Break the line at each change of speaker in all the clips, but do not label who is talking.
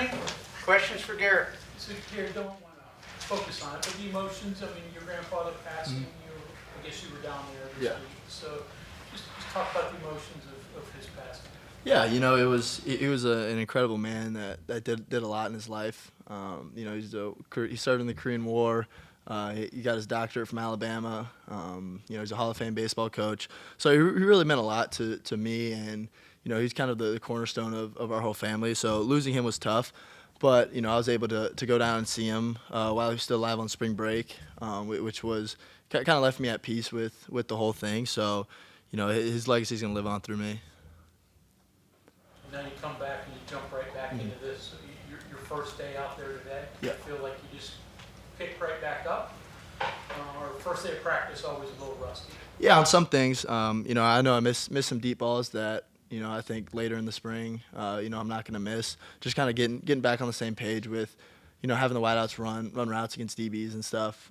morning. Questions for Garrett?
So Garrett, don't want to focus on it, but the emotions, I mean, your grandfather passing, I guess you were down there this week. So just talk about the emotions of his passing.
Yeah, you know, he was an incredible man that did a lot in his life. You know, he served in the Korean War. He got his doctorate from Alabama. You know, he's a Hall of Fame baseball coach. So he really meant a lot to me, and you know, he's kind of the cornerstone of our whole family. So losing him was tough, but you know, I was able to go down and see him while he was still alive on spring break, which was kind of left me at peace with the whole thing. So, you know, his legacy is gonna live on through me.
Now you come back and you jump right back into this. So your first day out there today,
Yeah.
you feel like you just picked right back up? Or first day of practice always a little rusty?
Yeah, on some things. You know I missed some deep balls that, you know, I think later in the spring, you know, I'm not going to miss. Just kind of getting back on the same page with, you know, having the wideouts run routes against DBs and stuff,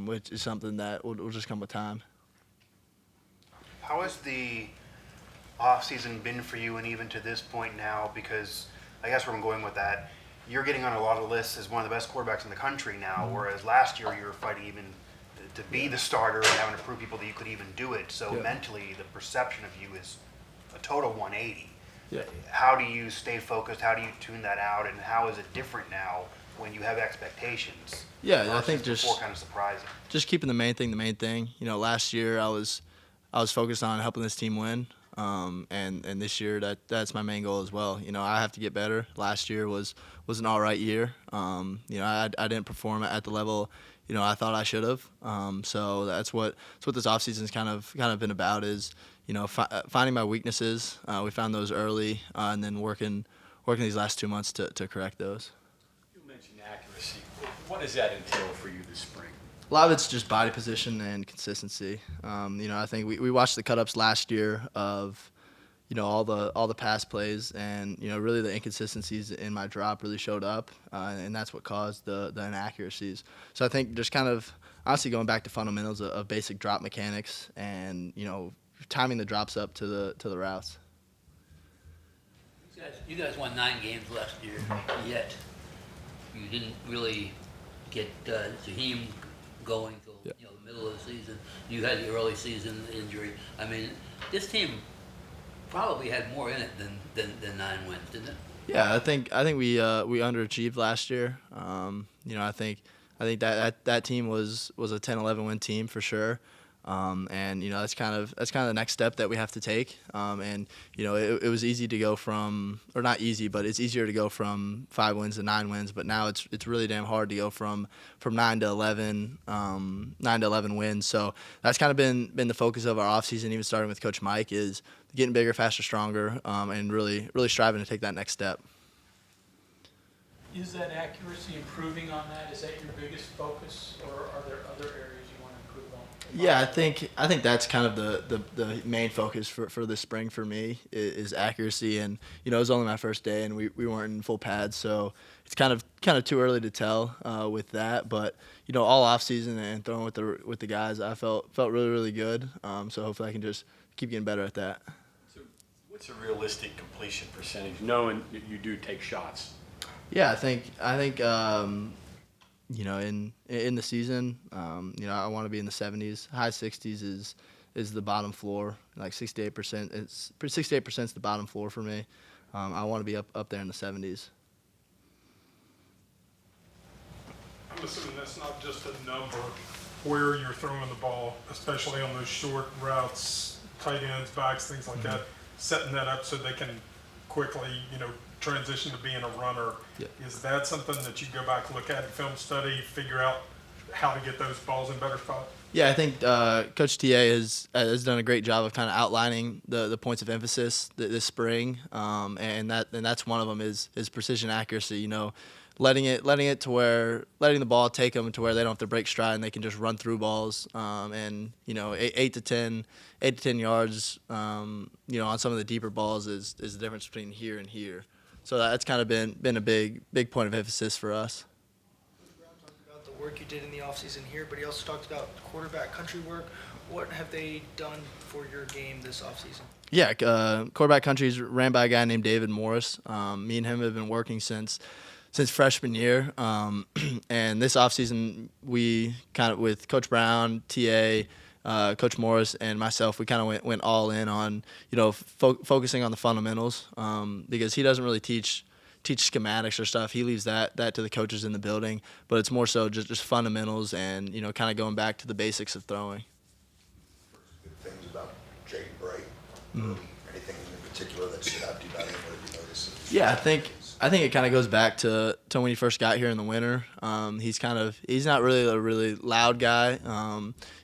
which is something that will just come with time.
How has the offseason been for you, and even to this point now? Because I guess where I'm going with that, you're getting on a lot of lists as one of the best quarterbacks in the country now, whereas last year you were fighting even to be the starter and having to prove people that you could even do it. So mentally, the perception of you is a total 180.
Yeah.
How do you stay focused? How do you tune that out? And how is it different now when you have expectations?
Yeah, I think
before kind of surprising.
Just keeping the main thing. You know, last year I was focused on helping this team win. And this year that's my main goal as well. You know, I have to get better. Last year was an all right year. You know, I didn't perform at the level, you know, I thought I should have. So that's what this offseason's kind of been about, is, you know, finding my weaknesses. We found those early, and then working these last 2 months to correct those.
You mentioned accuracy. What does that entail for you this spring?
A lot of it's just body position and consistency. You know, I think we watched the cut-ups last year of, you know, all the pass plays, and, you know, really the inconsistencies in my drop really showed up, and that's what caused the inaccuracies. So I think just kind of honestly going back to fundamentals of basic drop mechanics, and, you know, timing the drops up to the routes.
You guys won 9 games last year, yet you didn't really get Zaheem going till you know, the middle of the season. You had the early season injury. I mean, this team probably had more in it than 9 wins, didn't it?
Yeah, I think we underachieved last year. You know, I think that team was a 10-11 win team for sure. And you know, that's kind of the next step that we have to take. And you know, it was easy to go from, or not easy, but it's easier to go from 5 wins to 9 wins. But now it's really damn hard to go from 9 to 11 wins. So that's kind of been the focus of our offseason, even starting with Coach Mike, is getting bigger, faster, stronger, and really striving to take that next step.
Is that accuracy improving on that? Is that your biggest focus, or are there other areas you want to improve on?
Yeah, I think that's kind of the main focus for this spring for me is accuracy. And you know, it was only my first day, and we weren't in full pads, so it's kind of too early to tell with that. But you know, all off season and throwing with the guys, I felt really good. So hopefully I can just keep getting better at that.
So what's a realistic completion percentage, knowing that you do take shots?
Yeah, I think you know, in the season, you know, I want to be in the 70s. High 60s is the bottom floor. Like 68%. 68% is the bottom floor for me. I want to be up there in the 70s.
I'm assuming that's not just a number where you're throwing the ball, especially on those short routes, tight ends, backs, things like that, setting that up so they can quickly, you know, transition to being a runner.
Yeah.
Is that something that you go back, look at, film study, figure out how to get those balls in better spots?
Yeah, I think Coach TA has done a great job of kind of outlining the points of emphasis this spring, and that's one of them is precision accuracy. You know, letting the ball take them to where they don't have to break stride and they can just run through balls, and you know, 8 to 10 yards, you know, on some of the deeper balls is the difference between here and here. So that's kind of been a big point of emphasis for us.
Brown talked about the work you did in the offseason here, but he also talked about quarterback country work. What have they done for your game this offseason?
Yeah, quarterback country is ran by a guy named David Morris. Me and him have been working since since freshman year. And this offseason, we kind of, with Coach Brown, TA, Coach Morris, and myself, we kind of went all in on, focusing on the fundamentals, because he doesn't really teach schematics or stuff. He leaves that to the coaches in the building, but it's more so just fundamentals and, kind of going back to the basics of throwing.
Good things about Jaden Bright. Anything in particular that stood out to you about him? What did you notice?
Yeah, I think it kind of goes back to when he first got here in the winter. He's not really a really loud guy.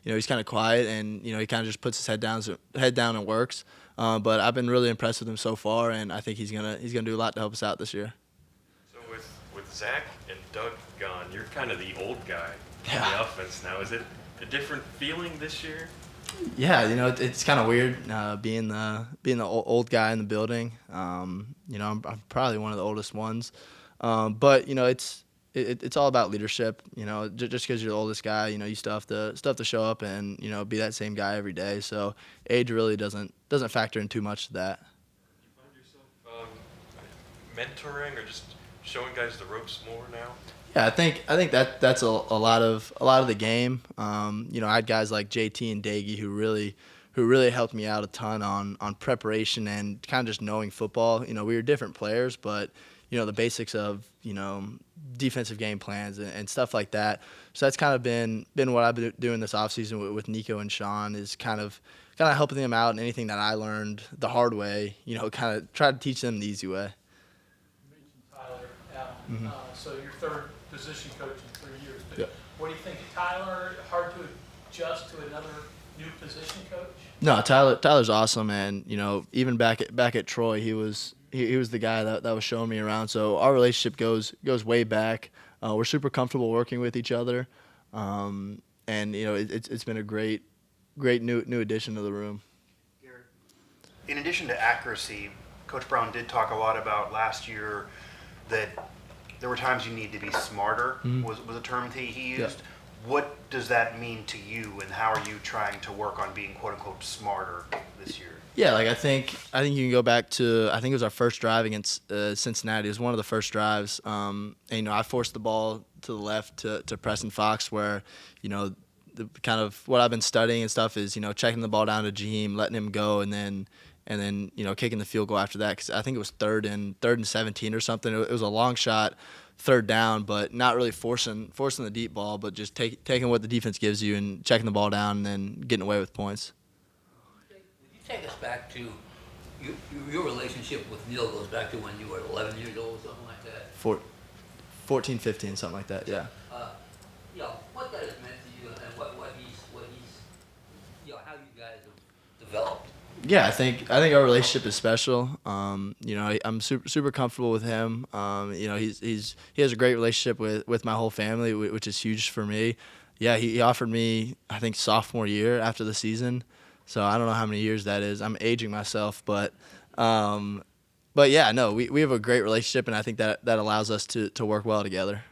He's kind of quiet, and he kind of just puts his head down and works. But I've been really impressed with him so far, and I think he's gonna do a lot to help us out this year.
So with Zach and Doug gone, you're kind of the old guy in
Yeah.
the offense now. Is it a different feeling this year?
Yeah, it's kind of weird being the old guy in the building. I'm probably one of the oldest ones, but it's all about leadership. Just because you're the oldest guy, you still have to show up and be that same guy every day. So age really doesn't factor in too much to that.
You find yourself mentoring or just showing guys the ropes more now?
Yeah, I think that's a lot of the game. I had guys like JT and Daggy who really helped me out a ton on preparation and kind of just knowing football. We were different players, but the basics of defensive game plans and stuff like that. So that's kind of been what I've been doing this offseason with Nico and Sean, is kind of helping them out, and anything that I learned the hard way, kind of try to teach them the easy way.
You mentioned Tyler Allen. So your third position coach in 3 years. But
Yeah.
what do you think of Tyler? Hard to adjust to another new position coach?
No, Tyler's awesome, and even back at Troy, he was the guy that was showing me around. So our relationship goes way back. We're super comfortable working with each other, and it's been a great new addition to the room.
In addition to accuracy, Coach Brown did talk a lot about last year that there were times you need to be smarter, was a term that he used.
Yeah.
What does that mean to you, and how are you trying to work on being quote unquote smarter this year?
Yeah, I think you can go back to, I think it was our first drive against Cincinnati. It was one of the first drives. And, I forced the ball to the left to Preston Fox, where, the kind of what I've been studying and stuff is, checking the ball down to Jaheim, letting him go, and then kicking the field goal after that, because I think it was third and 17 or something. It was a long shot, third down, but not really forcing the deep ball, but just taking what the defense gives you and checking the ball down and then getting away with points.
Would you take us back to your relationship with Neil goes back to when you were 11 years old, something like that?
14, 15, something like that, yeah.
What that has meant to you, and what he's how you guys have developed.
Yeah, I think our relationship is special. I'm super comfortable with him. He has a great relationship with my whole family, which is huge for me. Yeah, he offered me, I think, sophomore year after the season. So I don't know how many years that is. I'm aging myself, but yeah, no, we have a great relationship, and I think that allows us to work well together.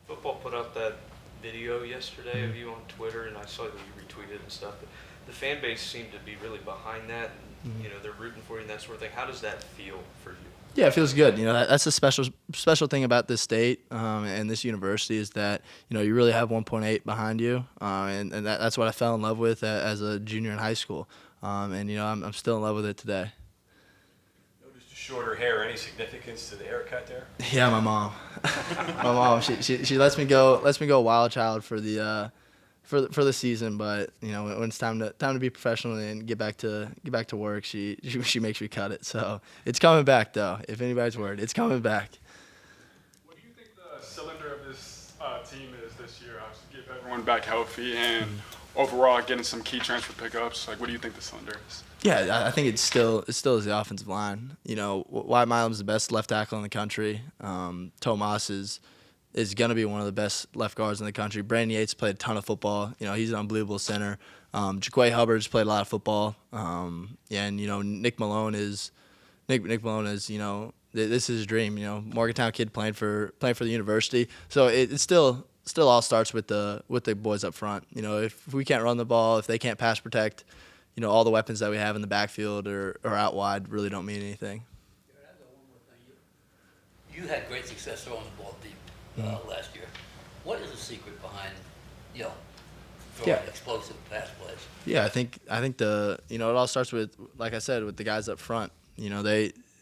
Football put up that video yesterday of you on Twitter, and I saw that you retweeted and stuff. But the fan base seemed to be really behind that, and they're rooting for you and that sort of thing. How does that feel for you?
Yeah, it feels good. That's a special thing about this state and this university, is that you really have 1.8 behind you, and that's what I fell in love with as a junior in high school, and I'm still in love with it today.
Noticed the shorter hair. Any significance to the haircut there?
Yeah, my mom. My mom, she lets me go wild child for the season, but when it's time to be professional and get back to work, she makes me cut it. So it's coming back, though. If anybody's worried, it's coming back.
What do you think the cylinder of this team is this year? Obviously, get everyone back healthy and overall getting some key transfer pickups. What do you think the cylinder is?
Yeah, I think it still is the offensive line. Wyatt Milam's the best left tackle in the country. Tomas is going to be one of the best left guards in the country. Brandon Yates played a ton of football. He's an unbelievable center. Jaquay Hubbard's played a lot of football. And Nick Malone is this is his dream. Morgantown kid playing for the university. So it still all starts with the boys up front. If we can't run the ball, if they can't pass protect, all the weapons that we have in the backfield or out wide really don't mean anything.
you had great success throwing the ball deep last year. What is the secret behind, throwing explosive pass plays?
Yeah, I think it all starts with, like I said, with the guys up front.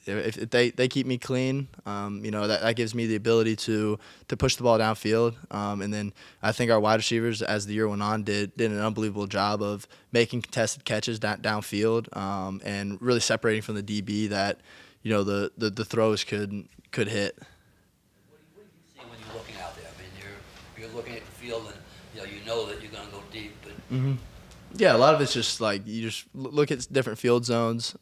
If they keep me clean, that gives me the ability to push the ball downfield. And then I think our wide receivers, as the year went on, did an unbelievable job of making contested catches downfield, and really separating from the DB that the throws could hit.
What do you see when you're looking out there? I mean, you're looking at the field and you know that you're going to go deep, but
Yeah, a lot of it's just like you just look at different field zones.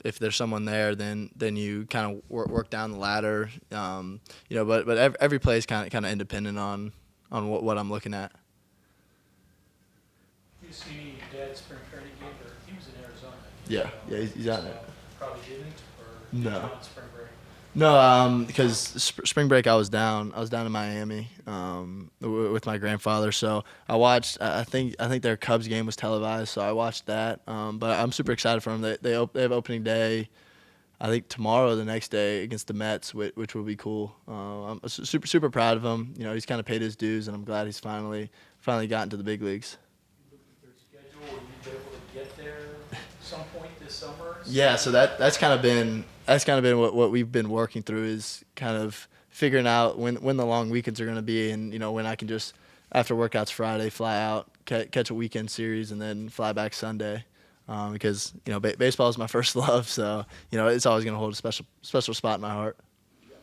If there's someone there, then you kind of work down the ladder. But every play is kind of independent on what I'm looking at.
You see Dad's spring training game, or he was in Arizona.
Yeah, he's out there.
Probably didn't, or
No.
did you on spring break?
No, because spring break I was down in Miami with my grandfather. So I watched. I think their Cubs game was televised, so I watched that. But I'm super excited for them. They have opening day, I think tomorrow, or the next day against the Mets, which will be cool. I'm super proud of him. He's kind of paid his dues, and I'm glad he's finally gotten to the big leagues.
You look at their schedule, will you be able to get there some point this summer?
Yeah, so that's kind of been what we've been working through, is kind of figuring out when the long weekends are going to be, and when I can just, after workouts Friday, fly out, catch a weekend series, and then fly back Sunday, because baseball is my first love, so it's always going to hold a special spot in my heart.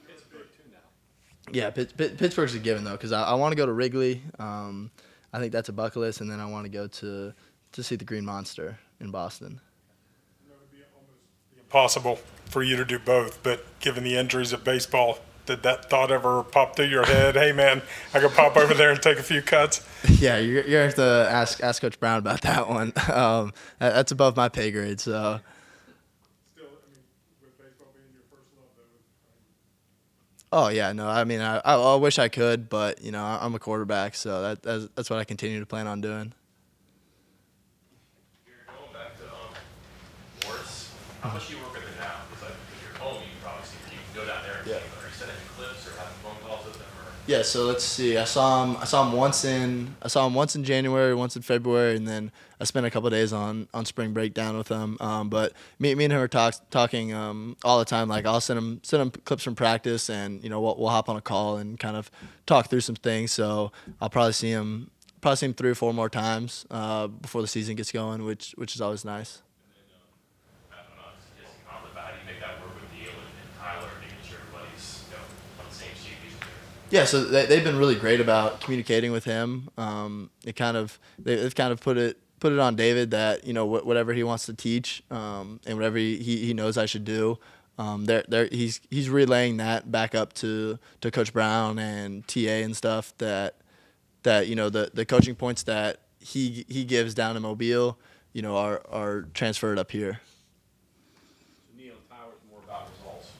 Pittsburgh too now.
Yeah, Pittsburgh's a given though, because I want to go to Wrigley. I think that's a bucket list, and then I want to go to see the Green Monster in Boston.
It would be almost impossible for you to do both, but given the injuries of baseball, did that thought ever pop through your head? Hey man, I could pop over there and take a few cuts.
Yeah, you're gonna have to ask Coach Brown about that one. That's above my pay grade. So.
Still, with baseball being your first love, though.
Oh yeah, no. I mean, I wish I could, but I'm a quarterback, so that's what I continue to plan on doing.
Going back to Morris, how much do you work with him now? Because if you're home, you can probably see, you can go down there and see him. Are you sending clips or having phone calls with him? Or?
Yeah, so let's see. I saw him once in January, once in February, and then I spent a couple of days on spring break down with him. But me and him are talking all the time. Like I'll send him clips from practice, and we'll hop on a call and kind of talk through some things. So I'll probably see him 3 or 4 more times before the season gets going, which is always nice.
I don't know, suggesting comment about how do you make that work with Neil and Tyler, making sure everybody's on the same sheet music.
Yeah, so they've been really great about communicating with him. They've kind of put it on David that whatever he wants to teach, and whatever he knows I should do, he's relaying that back up to Coach Brown and TA and stuff, that the coaching points that he gives down in Mobile, are transferred up here.
So Neil and Tyler's more about results.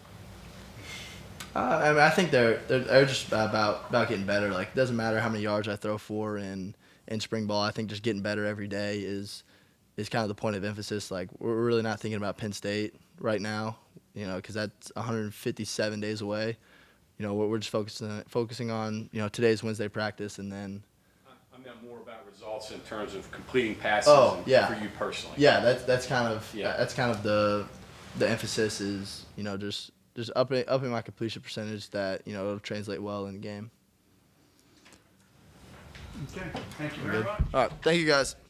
I think they're just about getting better. Like it doesn't matter how many yards I throw for in spring ball. I think just getting better every day is kind of the point of emphasis. Like we're really not thinking about Penn State right now, because that's 157 days away. We're just focusing on today's Wednesday practice, and then.
I meant more about results in terms of completing passes
Oh, yeah.
for you personally.
Yeah, that's kind of the emphasis is just upping my completion percentage that it'll translate well in the game.
Okay, thank you very
Good.
much.
All right, thank you guys.